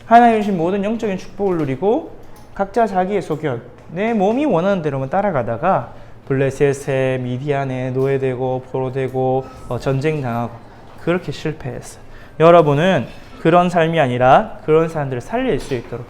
하나님 주신 모든 영적인 축복을 누리고 각자 자기의 소견, 내 몸이 원하는 대로만 따라가다가 블레셋에, 미디안에 노예되고 포로되고 전쟁당하고 그렇게 실패했어요. 여러분은 그런 삶이 아니라 그런 사람들을 살릴 수 있도록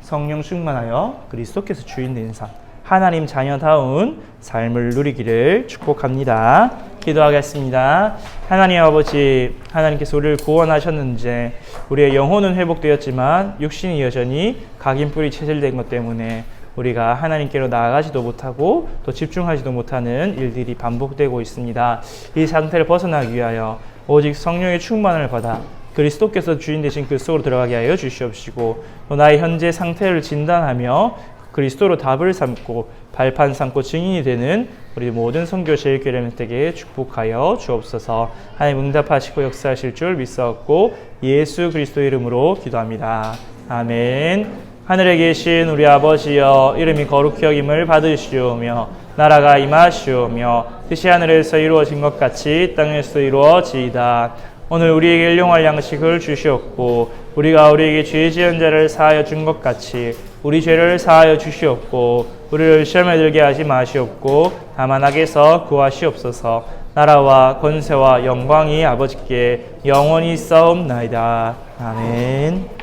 성령 충만하여 그리스도께서 주인 된 삶, 하나님 자녀다운 삶을 누리기를 축복합니다. 기도하겠습니다. 하나님 아버지, 하나님께서 우리를 구원하셨는지 우리의 영혼은 회복되었지만 육신이 여전히 각인뿔이 체질된 것 때문에 우리가 하나님께로 나아가지도 못하고 또 집중하지도 못하는 일들이 반복되고 있습니다. 이 상태를 벗어나기 위하여 오직 성령의 충만을 받아 그리스도께서 주인 되신 그 속으로 들어가게 하여 주시옵시고, 또 나의 현재 상태를 진단하며 그리스도로 답을 삼고 발판 삼고 증인이 되는 우리 모든 선교 제일교회들에게 축복하여 주옵소서. 하나님 응답하시고 역사하실 줄 믿사옵고 예수 그리스도 이름으로 기도합니다. 아멘. 하늘에 계신 우리 아버지여, 이름이 거룩히 여김을 받으시오며 나라가 임하시오며 뜻이 하늘에서 이루어진 것 같이 땅에서도 이루어지이다. 오늘 우리에게 일용할 양식을 주시옵고 우리가 우리에게 죄 지은 자를 사하여 준 것 같이 우리 죄를 사하여 주시옵고 우리를 시험에 들게 하지 마시옵고 다만 악에서 구하시옵소서. 나라와 권세와 영광이 아버지께 영원히 있사옵나이다. 아멘.